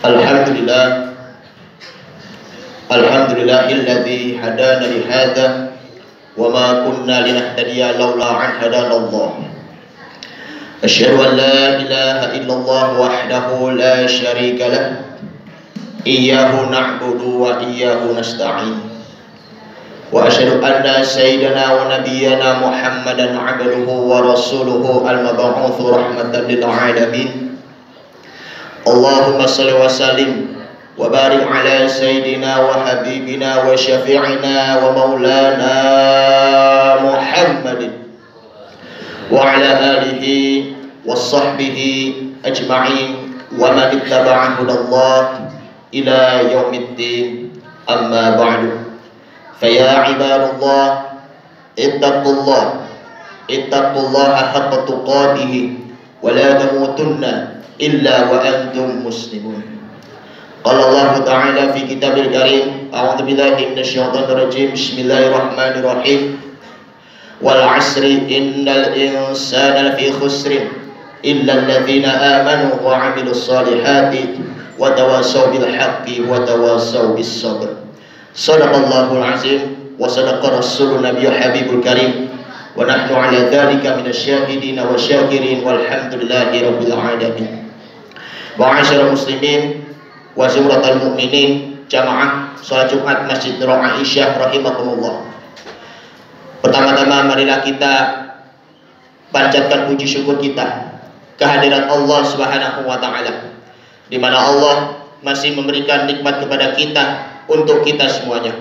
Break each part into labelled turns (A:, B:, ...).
A: Alhamdulillah, alhamdulillahilladzi hadana li hadza wa ma kunna linahtadiya laula an hadana Allah. Asyhadu an la ilaha illallah wahdahu la syarika lah. Iyyahu na'budu wa iyyahu nasta'in. Wa asyhadu anna sayyidana wa nabiyyana Muhammadan 'abduhu wa rasuluhu al-mab'utsu rahmatan lil 'alamin. Allahumma shalli wa sallim wa barik ala sayyidina wa habibina wa syafi'ina wa maulana Muhammadin wa ala alihi wa sahbihi ajma'in wa man ittaba'a hudallah ila yaumiddin, amma ba'du. Faya ibadallah, ittaqullaha haqqa tuqatih wa la tamutunna illa wa antum muslimun. Qala Allah Ta'ala fi kitabil karim, a'udzu billahi minasyaitonir rajim, bismillahirrahmanirrahim. Wal 'asri innal insana lafi khusrin illa alladziina aamanu wa 'amilus shalihati wa tawassaw bil haqqi wa tawassaw bis sabr. Shadaqallahul 'azim wa sadaqa rasulun nabiyyu habibul karim wa nahnu 'ala dzalika minasyahidin wa syakirin walhamdulillahi rabbil alamin. Ma'asyiral muslimin wa zumratal mu'minin, jamaah salat Jumat Masjid Nur Aisyah rahimakumullah. Pertama-tama marilah kita panjatkan puji syukur kita kehadirat Allah Subhanahu wa taala, di mana Allah masih memberikan nikmat kepada kita untuk kita semuanya,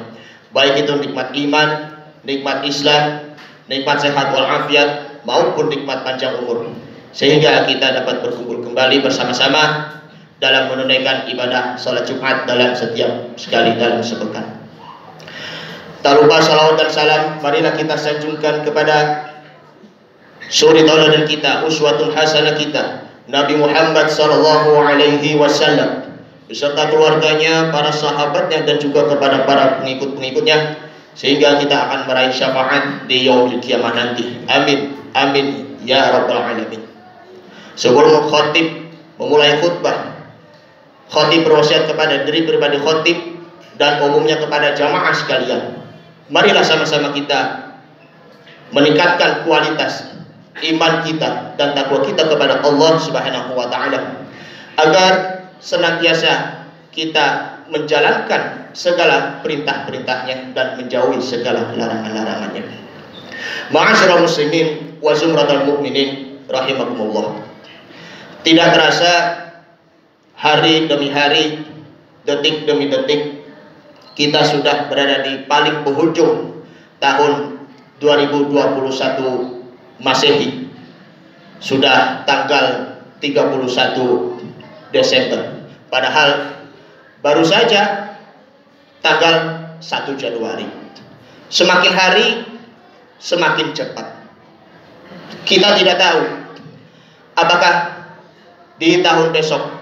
A: baik itu nikmat iman, nikmat Islam, nikmat sehat walafiat, maupun nikmat panjang umur, sehingga kita dapat berkumpul kembali bersama-sama dalam menunaikan ibadah salat Jumat dalam setiap sekali dalam sepekan. Tak lupa salawat dan salam marilah kita sanjungkan kepada suri tauladan kita, uswatun hasanah kita, Nabi Muhammad sallallahu alaihi wasallam beserta keluarganya, para sahabatnya, dan juga kepada para pengikut-pengikutnya, sehingga kita akan meraih syafaat di yaumil kiamah nanti. Amin, amin ya rabbal alamin. Sebelum khatib memulai khutbah, khatib berwasiat kepada diri pribadi khatib dan umumnya kepada jamaah sekalian, marilah sama-sama kita meningkatkan kualitas iman kita dan takwa kita kepada Allah Subhanahu wa taala, agar senantiasa kita menjalankan segala perintah-perintahnya dan menjauhi segala larangan-larangannya. Ma'asyiral muslimin wa zumratal mu'minin rahimakumullah. Tidak terasa hari demi hari, detik demi detik, kita sudah berada di paling penghujung tahun 2021 Masehi. Sudah tanggal 31 Desember, padahal baru saja tanggal 1 Januari. Semakin hari semakin cepat. Kita tidak tahu apakah di tahun besok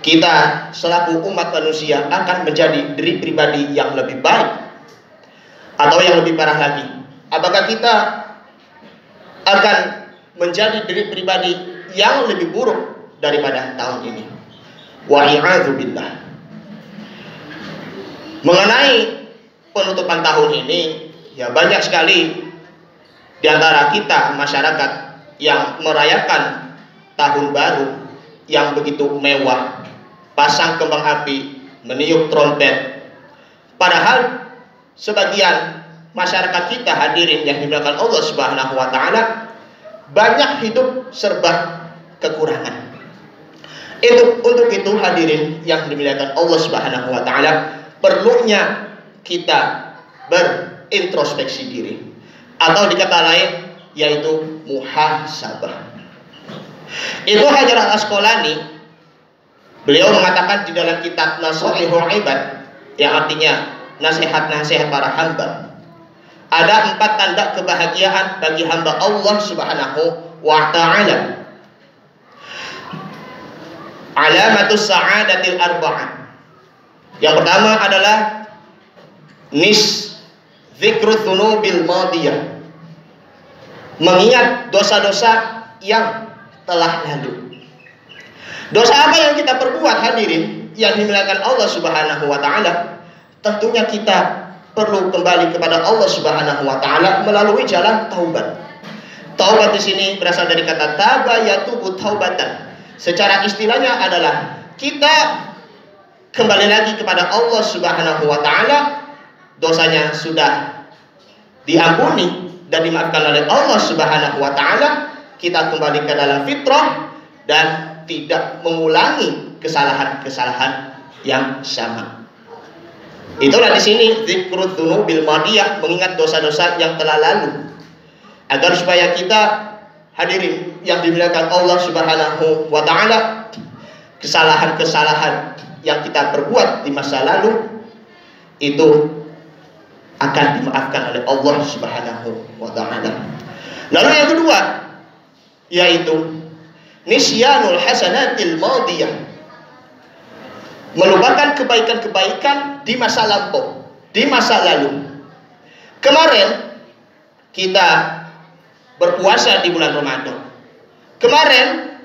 A: kita selaku umat manusia akan menjadi diri pribadi yang lebih baik atau yang lebih parah lagi. Apakah kita akan menjadi diri pribadi yang lebih buruk daripada tahun ini? Wa'iyadzu billah. Mengenai penutupan tahun ini, ya banyak sekali di antara kita masyarakat yang merayakan tahun baru yang begitu mewah, pasang kembang api, meniup trompet. Padahal sebagian masyarakat kita hadirin yang dimuliakan Allah Subhanahu wa taala banyak hidup serba kekurangan. Untuk itu hadirin yang dimuliakan Allah Subhanahu wa taala, perlunya kita berintrospeksi diri, atau dikata lain yaitu muhasabah. Ibnu Hajar Al-Asqalani, beliau mengatakan di dalam kitab Nasaihul Ibad, yang artinya nasihat-nasihat para hamba, ada 4 tanda kebahagiaan bagi hamba Allah Subhanahu wa ta'ala. Alamatus sa'adatil arba'ah. Yang pertama adalah dzikru dzunubil madiyah, mengingat dosa-dosa yang telah lalu. Dosa apa yang kita perbuat hadirin yang dimuliakan Allah Subhanahu wa taala? Tentunya kita perlu kembali kepada Allah Subhanahu wa taala melalui jalan taubat. Taubat di sini berasal dari kata taba yatubu taubatan. Secara istilahnya adalah kita kembali lagi kepada Allah Subhanahu wa taala, dosanya sudah diampuni dan dimaafkan oleh Allah Subhanahu wa taala, kita kembali ke dalam fitrah dan tidak mengulangi kesalahan-kesalahan yang sama. Itulah di sini zikrul dzunubil madiyah, mengingat dosa-dosa yang telah lalu, agar supaya kita hadirin yang dimuliakan Allah Subhanahu wa taala, kesalahan-kesalahan yang kita perbuat di masa lalu itu akan dimaafkan oleh Allah Subhanahu wa taala. Lalu yang kedua yaitu nisyanul hasanatil madiyah, melupakan kebaikan-kebaikan di masa lampau, di masa lalu. Kemarin kita berpuasa di bulan Ramadan. Kemarin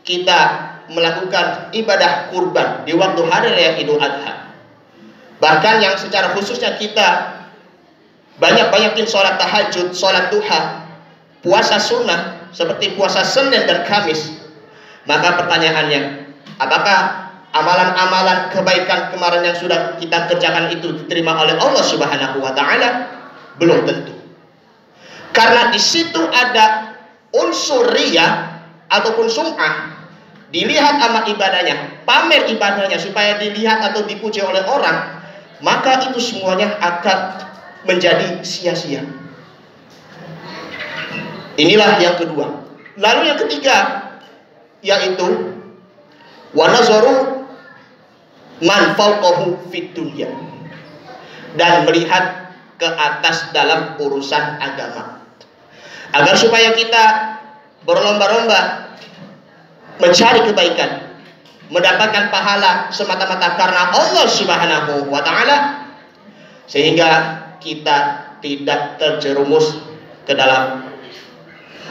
A: kita melakukan ibadah kurban di waktu hari raya Idul Adha. Bahkan yang secara khususnya kita banyak-banyakin sholat tahajud, sholat duha, puasa sunnah seperti puasa Senin dan Kamis. Maka pertanyaannya, apakah amalan-amalan kebaikan kemarin yang sudah kita kerjakan itu diterima oleh Allah Subhanahu wa taala? Belum tentu. Karena di situ ada unsur riya ataupun sum'ah. Dilihat amal ibadahnya, pamer ibadahnya supaya dilihat atau dipuji oleh orang, maka itu semuanya akan menjadi sia-sia. Inilah yang kedua. Lalu yang ketiga yaitu wa nazaru man fawqahu fid dunya, dan melihat ke atas dalam urusan agama, agar supaya kita berlomba-lomba mencari kebaikan, mendapatkan pahala semata-mata karena Allah Subhanahu wa taala, sehingga kita tidak terjerumus ke dalam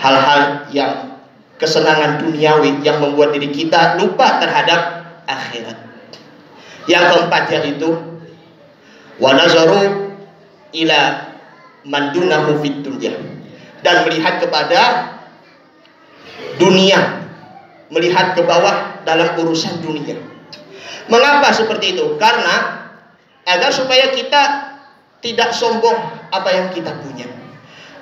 A: hal-hal yang kesenangan duniawi yang membuat diri kita lupa terhadap akhirat. Yang keempat yaitu wa nazaru ila man dunahu fid dunya, dan melihat kepada dunia, melihat ke bawah dalam urusan dunia. Mengapa seperti itu? Karena agar supaya kita tidak sombong apa yang kita punya,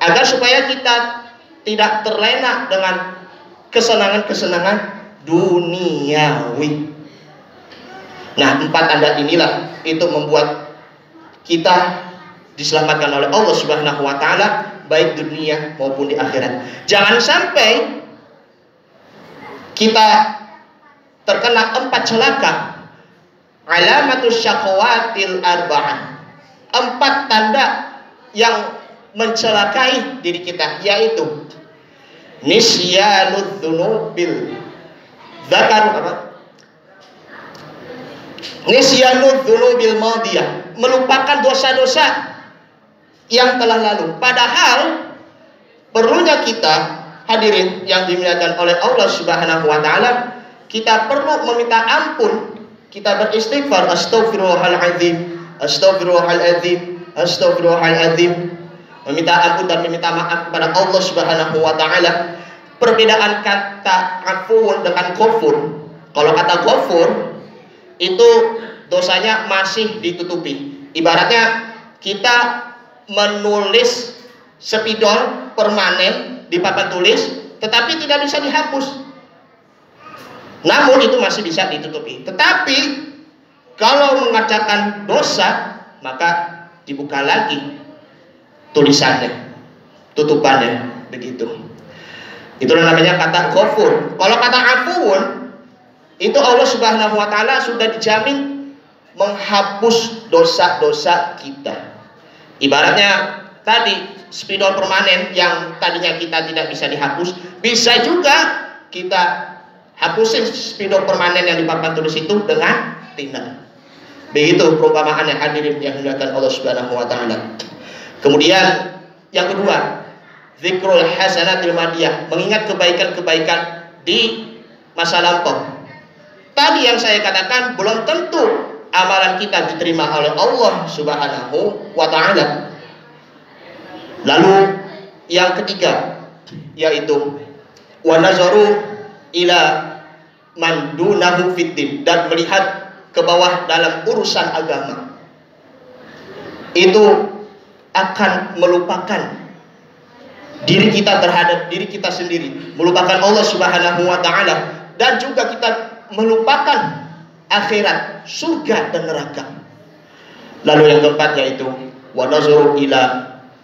A: agar supaya kita tidak terlena dengan kesenangan-kesenangan duniawi. Nah, empat tanda inilah itu membuat kita diselamatkan oleh Allah Subhanahu wa taala baik dunia maupun di akhirat. Jangan sampai kita terkena empat celaka. Alamatus syaqawatil arba'ah. Empat tanda yang mencelakai diri kita, yaitu nisyanud dzunubil nisyanud dzunubil madiyah, melupakan dosa-dosa yang telah lalu. Padahal perlunya kita hadirin yang dimuliakan oleh Allah Subhanahu wa taala, kita perlu meminta ampun, kita beristighfar, astaghfirullahaladzim, astaghfirullahaladzim, astaghfirullahaladzim, meminta ampun dan meminta maaf kepada Allah Subhanahu wa taala. Perbedaan kata afun dengan ghafur. Kalau kata ghafur itu dosanya masih ditutupi. Ibaratnya kita menulis spidol permanen di papan tulis, tetapi tidak bisa dihapus. Namun itu masih bisa ditutupi. Tetapi kalau mengerjakan dosa, maka dibuka lagi tulisannya, tutupannya, begitu. Itulah namanya kata ghafur. Kalau kata afuun, itu Allah Subhanahu wa taala sudah dijamin menghapus dosa-dosa kita. Ibaratnya tadi spidol permanen yang tadinya kita tidak bisa dihapus, bisa juga kita hapusin spidol permanen yang di papan tulis itu dengan tinta. Begitu perumpamaannya hadirin yang dimuliakan Allah Subhanahu wa taala. Kemudian yang kedua, zikrul hasanatil madiyah, mengingat kebaikan-kebaikan di masa lampau. yang saya katakan, belum tentu amalan kita diterima oleh Allah Subhanahu wa ta'ala. Lalu yang ketiga, yaitu wa nazaru ila man dunahu fiddin, dan melihat ke bawah dalam urusan agama. Itu akan melupakan diri kita terhadap diri kita sendiri, melupakan Allah Subhanahu wa ta'ala, dan juga kita melupakan akhirat, surga dan neraka. Lalu yang keempat yaitu wa nazuru ila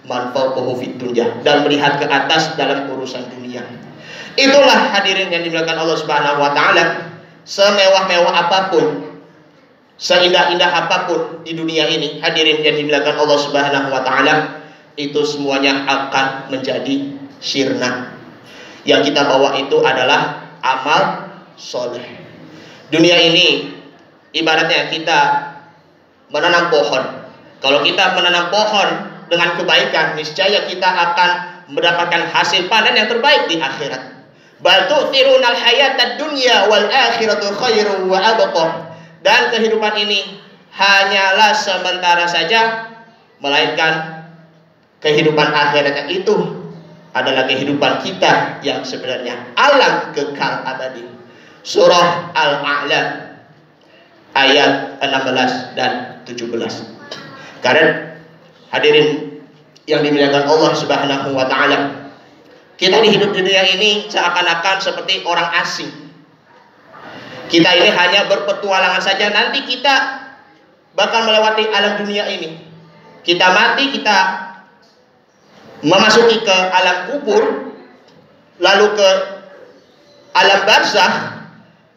A: man fawqahu fid dunya, dan melihat ke atas dalam urusan dunia. Itulah hadirin yang dimuliakan Allah Subhanahu wa ta'ala, semewah-mewah apapun, seindah-indah apapun di dunia ini, hadirin yang dimuliakan Allah Subhanahu wa ta'ala, itu semuanya akan menjadi sirna. Yang kita bawa itu adalah amal soleh. Dunia ini ibaratnya kita menanam pohon. Kalau kita menanam pohon dengan kebaikan, niscaya kita akan mendapatkan hasil panen yang terbaik di akhirat. Bal tu'thirunal hayatad dunya wal akhiratu khairu wa abqa. Dan kehidupan ini hanyalah sementara saja, melainkan kehidupan akhiratnya itu adalah kehidupan kita yang sebenarnya, alam kekal abadi. Surah Al-A'la ayat 16 dan 17. Karena hadirin yang dimuliakan Allah Subhanahu wa ta'ala, kita di hidup dunia ini seakan-akan seperti orang asing. Kita ini hanya berpetualangan saja. Nanti kita bakal melewati alam dunia ini. Kita mati, kita memasuki ke alam kubur, lalu ke alam barzakh,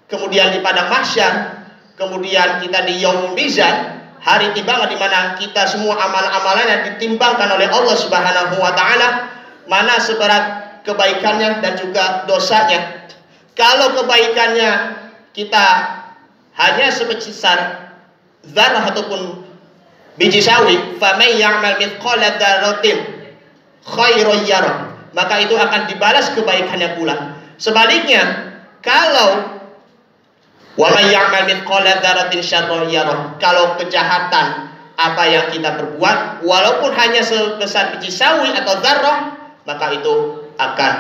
A: kemudian di padang mahsyar, kemudian kita di yaumul mizan, hari timbangan di mana kita semua amalan-amalan yang ditimbangkan oleh Allah Subhanahu wa ta'ala, mana seberat kebaikannya dan juga dosanya. Kalau kebaikannya kita hanya sebesar zarrah ataupun biji sawi, faman ya'mal mithqala dzarratin khairan yarah, maka itu akan dibalas kebaikannya pula. Sebaliknya, kalau wa may ya'mal mithqala dzarratin syarran yarah, kalau kejahatan apa yang kita perbuat walaupun hanya sebesar biji sawi atau zarrah, maka itu akan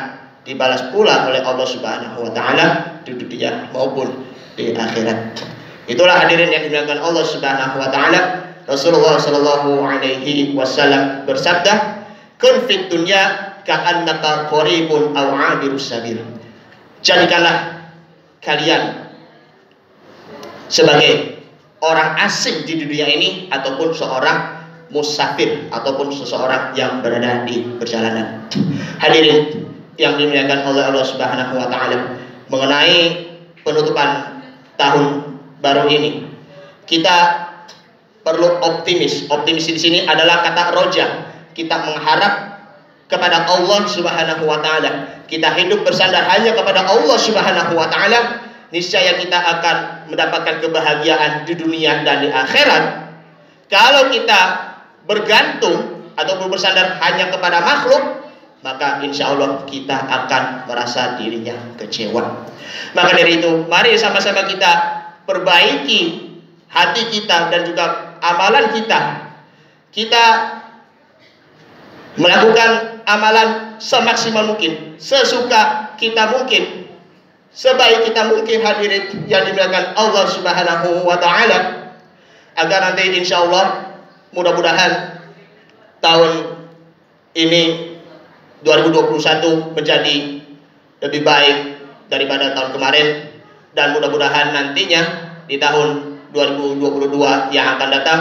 A: dibalas pula oleh Allah Subhanahu wa ta'ala di dunia maupun di akhirat. Itulah hadirin yang dimuliakan Allah Subhanahu wa ta'ala. Rasulullah sallallahu alaihi wasallam bersabda, kun fid dunya ka'annaka qaribun aw 'abirus sabil. Jadikanlah kalian sebagai orang asing di dunia ini, ataupun seorang musafir, ataupun seseorang yang berada di perjalanan. Hadirin yang dimuliakan oleh Allah Subhanahu wa ta'ala, mengenai penutupan tahun baru ini, kita perlu optimis. Optimis di sini adalah kata roja. Kita mengharap kepada Allah Subhanahu wa ta'ala. Kita hidup bersandar hanya kepada Allah Subhanahu wa ta'ala, niscaya kita akan mendapatkan kebahagiaan di dunia dan di akhirat. Kalau kita bergantung ataupun bersandar hanya kepada makhluk, maka insya Allah kita akan merasa dirinya kecewa. Maka dari itu, mari sama-sama kita perbaiki hati kita dan juga amalan kita. Kita melakukan amalan semaksimal mungkin, sesuka kita mungkin, sebaik kita mungkin, hadirin yang dimuliakan Allah Subhanahu wa ta'ala, agar nanti insya Allah mudah-mudahan tahun ini 2021 menjadi lebih baik daripada tahun kemarin, dan mudah-mudahan nantinya di tahun 2022 yang akan datang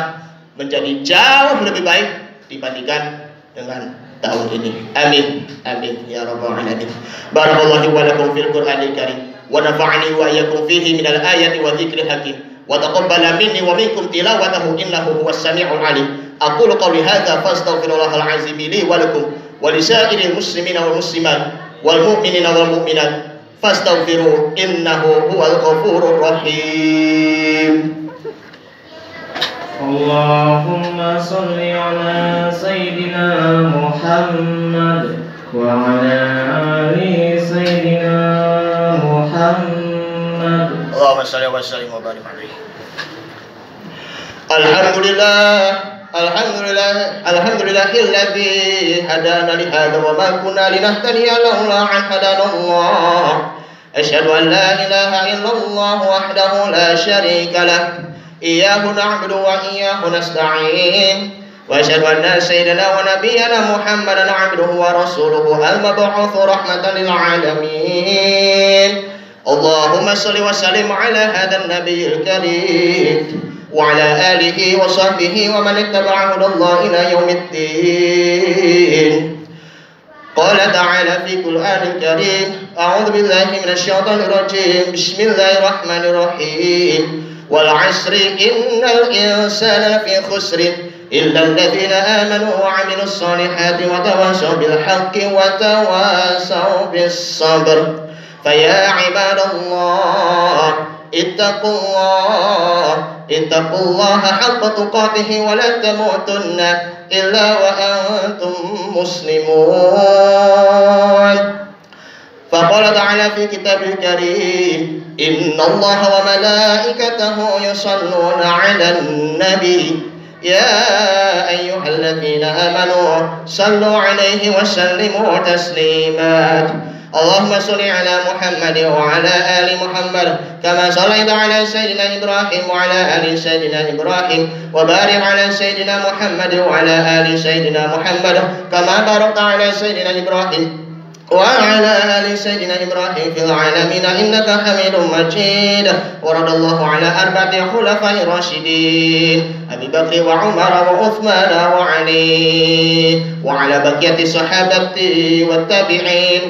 A: menjadi jauh lebih baik dibandingkan dengan tahun ini. Amin, amin ya rabbal alamin. Barakallahu wa lakum fil Qur'anil Karim, wa nafa'ani wa iyyakum fihi minal ayati wa dzikril hakim, wa taqabbala minni wa minkum tilawatahu innahu huwas samiul alim. Aqulu qawli hadza fastaghfirullahal azim li wa lakum wa lisairil muslimina wal muslimat wal mu'minina wal mu'minat fastaghfiru innahu huwal ghafurur rahim.
B: Allahumma salli ala Sayyidina Muhammad wa ala ali Sayyidina Muhammad.
A: Allahumma shalli wa sallim wa barik alaihi. Alhamdulillahilladzi hadana li hadza wa ma kunna linahtadiya laula an hadana Allah. Asyhadu an la ilaha illallah wahdahu la syarika lah. Iyyahu na'budu wa iyyahu nasta'in. Wa asyhadu anna sayyidana wa nabiyyana Muhammadan 'abduhu wa rasuluhu al-mab'utsu rahmatan lil 'alamin. Allahumma shalli wa sallim ala hadzal nabiyil karim. وعلى آله وصحبه ومن اتبع هدى الله إلى يوم الدين. قال تعالى في القرآن الكريم: أعوذ بالله من الشيطان الرجيم. بسم الله الرحمن الرحيم. والعصر إن الإنسان لفي خسر إلا الذين آمنوا وعملوا الصالحات وتواصوا بالحق وتواصوا بالصبر. فيا عباد الله اتقوا الله حق تقاته ولا تموتن إلا وأنتم مسلمون. فقال تعالى في كتابه الكريم: إن الله وملائكته يصلون على النبي يا أيها الذين آمنوا صلوا عليه وسلموا تسليما. اللهم صل على محمد وعلى آل محمد كما صليت على سيدنا إبراهيم وعلى آل سيدنا إبراهيم وبارك على سيدنا محمد وعلى آل سيدنا محمد كما باركت على سيدنا إبراهيم وعلى آل سيدنا إبراهيم في العالمين إنك حميد مجيد. ورضي الله على أربعة خلفاء راشدين أبي بكر وعمر وعثمان وعلي وعلى بقية الصحابة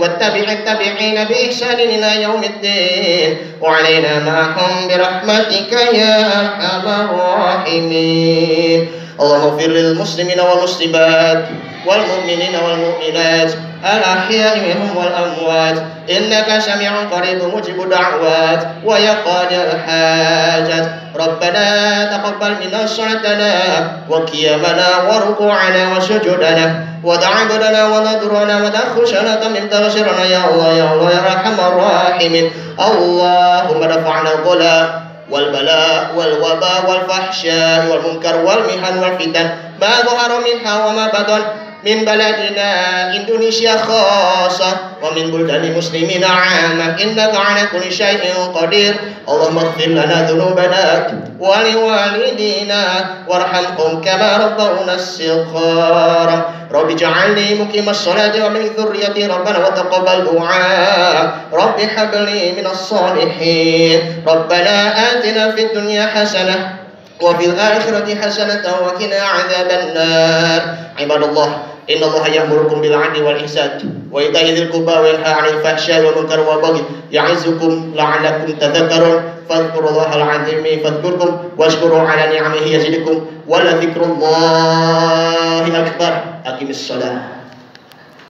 A: والتابعين بإحسان إلى يوم الدين وعلينا معهم برحمتك يا أرحم الراحمين. اللهم اغفر للمسلمين والمسلمات والمؤمنين والمؤمنات الأحياء منهم والأموات إنك سميع قريب مجيب الدعوات ويا قاضي الحاجات. ربنا تقبل منا صلاتنا وقيامنا وركوعنا وسجودنا وتعبدنا ونذرنا وتخشنا من تغشرنا يا الله يا الله يا أرحم الراحمين. اللهم دفعنا البلاء والبلاء والوباء والفحشاء والمنكر والمحن والفتن ما ظهر منها وما بطن من بلدنا إندونيسيا خاصة ومن بلدان المسلمين عامة إنك على كل شيء قدير. اللهم اغفر لنا ذنوبنا ولوالدينا وارحمهم كما ربونا صغارا. رب اجعلني مقيم الصلاة ومن ذريتي ربنا وتقبل دعاء. رب هب لي من الصالحين. ربنا آتنا في الدنيا حسنة وفي الآخرة حسنة وقنا عذاب النار. عباد الله إن الله يأمركم بالعدل والإحسان وإيتاء ذي القربى وينهى عن الفحشاء والمنكر والبغي يعظكم لعلكم تذكرون. فاذكروا الله العظيم فاذكركم واشكروا على نعمه يزدكم ولذكر الله أكبر. أقم الصلاة.